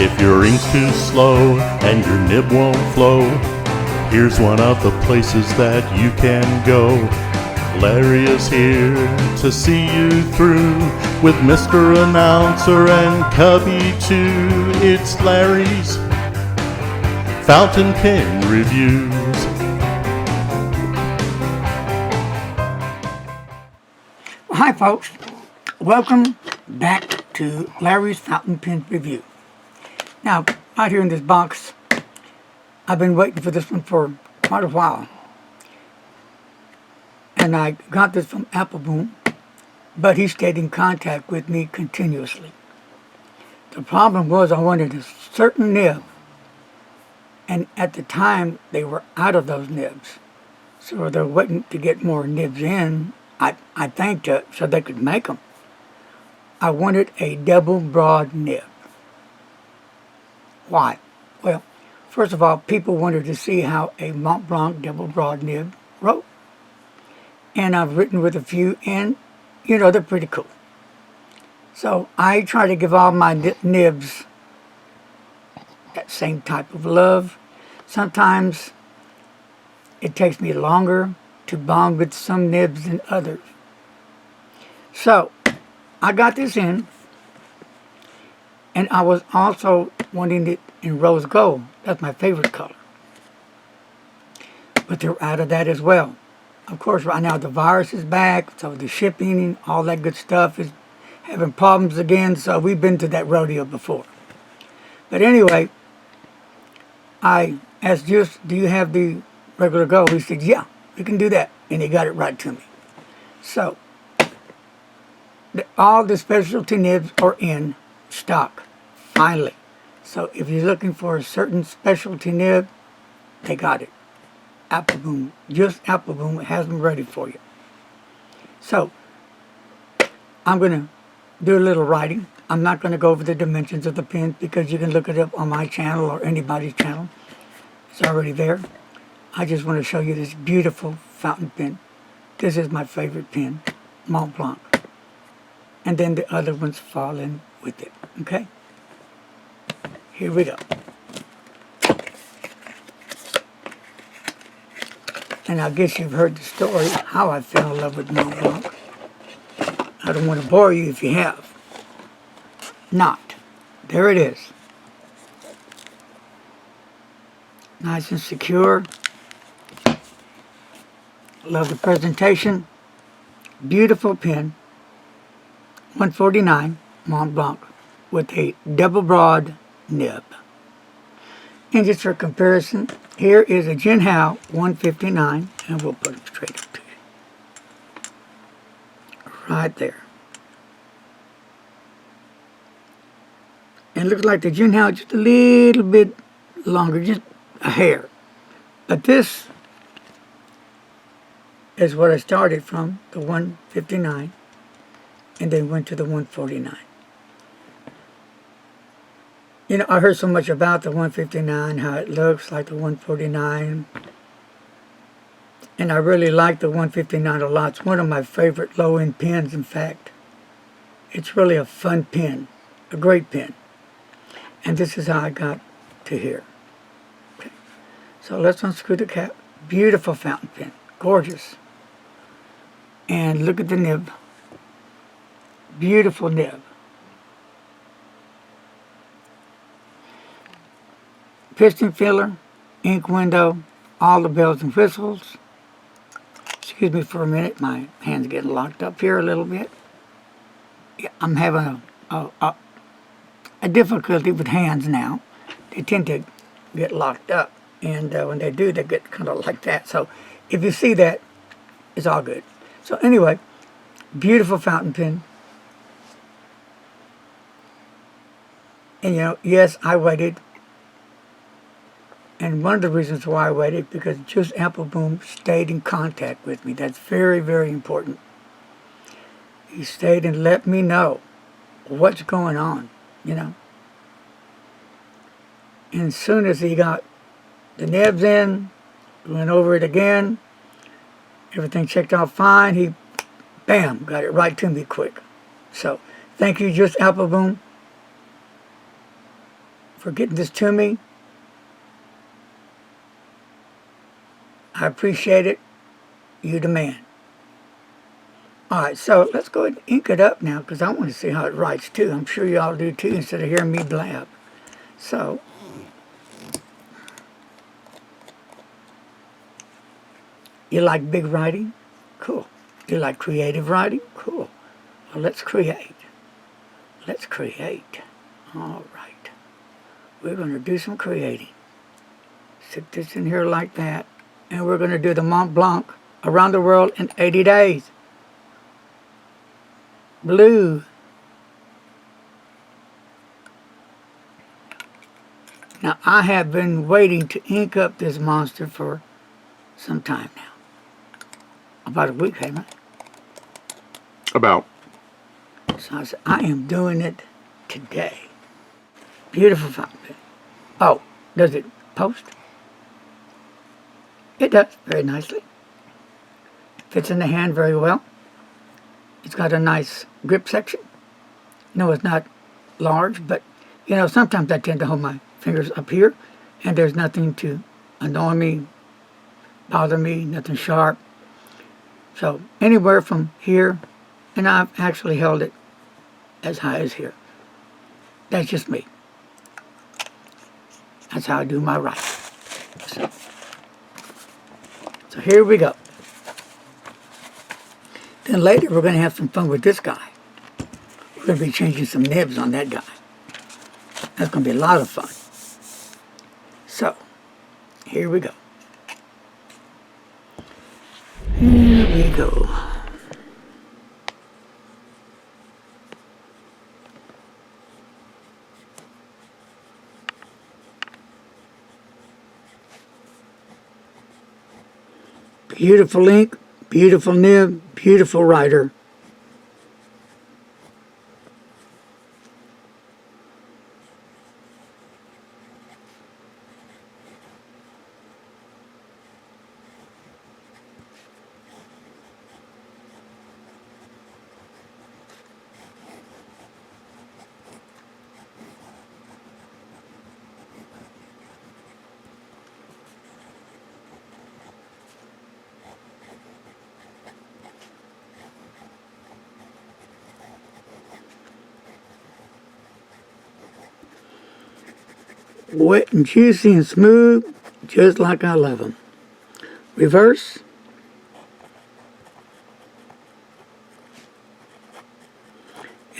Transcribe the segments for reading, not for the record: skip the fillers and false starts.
If your ink's too slow and your nib won't flow, here's one of the places that you can go. Larry is here to see you through with Mr. Announcer and Cubby too. It's Larry's Fountain Pen Reviews. Hi folks, welcome back to Larry's Fountain Pen Review. Now, out here in this box, I've been waiting for this one for quite a while. And I got this from Apple Boom, but he stayed in contact with me continuously. The problem was I wanted a certain nib, and at the time they were out of those nibs. So they're waiting to get more nibs in, I think, so they could make them. I wanted a double broad nib. Why? Well, first of all, people wanted to see how a Montblanc double broad nib wrote. And I've written with a few, and they're pretty cool. So I try to give all my nibs that same type of love. Sometimes it takes me longer to bond with some nibs than others. So I got this in, and I was also wanting it in rose gold. That's my favorite color. But they're out of that as well. Of course, right now the virus is back, so the shipping and all that good stuff is having problems again, so we've been to that rodeo before. But anyway, I asked Just, do you have the regular gold? He said, yeah, we can do that. And he got it right to me. So, all the specialty nibs are in stock, finally. So if you're looking for a certain specialty nib, they got it. Apple Boom, just Apple Boom has them ready for you. So, I'm going to do a little writing. I'm not going to go over the dimensions of the pen because you can look it up on my channel or anybody's channel. It's already there. I just want to show you this beautiful fountain pen. This is my favorite pen, Montblanc. And then the other ones fall in with it, okay? Here we go. And I guess you've heard the story, how I fell in love with Montblanc. I don't want to bore you if you have. Not. There it is. Nice and secure. Love the presentation. Beautiful pen. 149 Montblanc with a double broad nib. And just for comparison, here is a Jinhao 159, and we'll put it straight up to you. Right there. And it looks like the Jinhao just a little bit longer, just a hair. But this is what I started from, the 159, and then went to the 149. I heard so much about the 159, how it looks like the 149. And I really like the 159 a lot. It's one of my favorite low-end pens, in fact. It's really a fun pen, a great pen. And this is how I got to here. Okay. So let's unscrew the cap. Beautiful fountain pen, gorgeous. And look at the nib. Beautiful nib. Piston filler, ink window, all the bells and whistles. Excuse me for a minute, my hand's getting locked up here a little bit. Yeah, I'm having a difficulty with hands now. They tend to get locked up, and when they do, they get kind of like that. So if you see that, it's all good. So anyway, beautiful fountain pen. And yes, I waited. And one of the reasons why I waited, because just Apple Boom stayed in contact with me. That's very, very important. He stayed and let me know what's going on, And as soon as he got the nibs in, went over it again, everything checked out fine, he, bam, got it right to me quick. So, thank you, just Apple Boom. for getting this to me. I appreciate it. You the man. Alright, so let's go ahead and ink it up now because I want to see how it writes too. I'm sure y'all do too instead of hearing me blab. So, you like big writing? Cool. You like creative writing? Cool. Well, let's create. Let's create. All right. We're going to do some creating. Stick this in here like that. And we're going to do the Montblanc around the world in 80 days. Blue. Now, I have been waiting to ink up this monster for some time now. About a week, haven't I? About. So I said, I am doing it today. Beautiful fountain pen. Oh, does it post? It does, very nicely. Fits in the hand very well. It's got a nice grip section. No, it's not large, but, you know, sometimes I tend to hold my fingers up here, and there's nothing to annoy me, bother me, nothing sharp. So, anywhere from here, and I've actually held it as high as here. That's just me. That's how I do my writing. So here we go. Then later we're going to have some fun with this guy. We're going to be changing some nibs on that guy. That's going to be a lot of fun. So, here we go. Here we go. Beautiful ink, beautiful nib, beautiful writer. Wet and juicy and smooth, just like I love them. Reverse.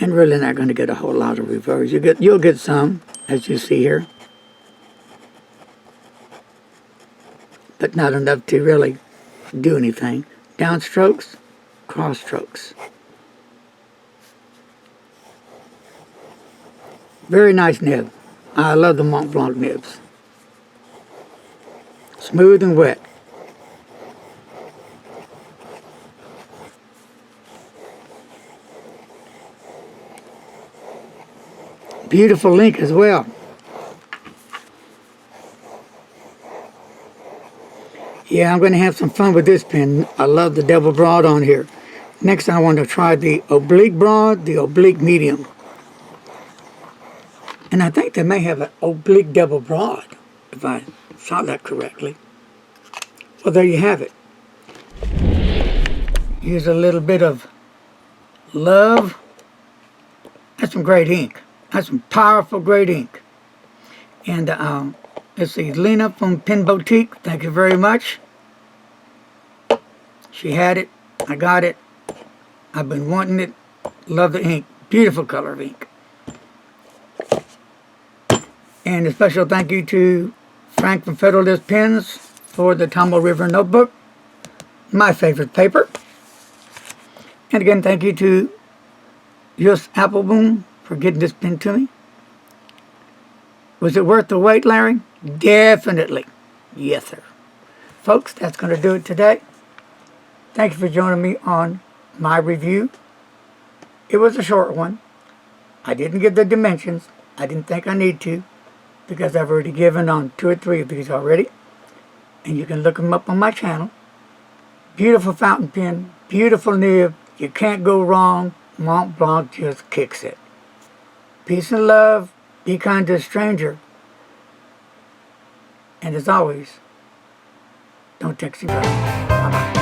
And really not going to get a whole lot of reverse. You'll get some, as you see here. But not enough to really do anything. Downstrokes, cross strokes. Very nice nib. I love the Montblanc nibs. Smooth and wet. Beautiful ink as well. Yeah, I'm going to have some fun with this pen. I love the double broad on here. Next I want to try the oblique broad, the oblique medium. And I think they may have an oblique double broad, if I saw that correctly. Well, there you have it. Use a little bit of love. That's some great ink. That's some powerful, great ink. And let's see, Lena from Pen Boutique, thank you very much. She had it. I got it. I've been wanting it. Love the ink. Beautiful color of ink. And a special thank you to Frank from Federalist Pens for the Tomo River Notebook, my favorite paper. And again, thank you to Just Appleboom for getting this pen to me. Was it worth the wait, Larry? Definitely. Yes, sir. Folks, that's going to do it today. Thank you for joining me on my review. It was a short one. I didn't give the dimensions. I didn't think I need to, because I've already given on 2 or 3 of these already. And you can look them up on my channel. Beautiful fountain pen, beautiful nib. You can't go wrong. Montblanc just kicks it. Peace and love. Be kind to a stranger. And as always, don't text and drive. Bye-bye.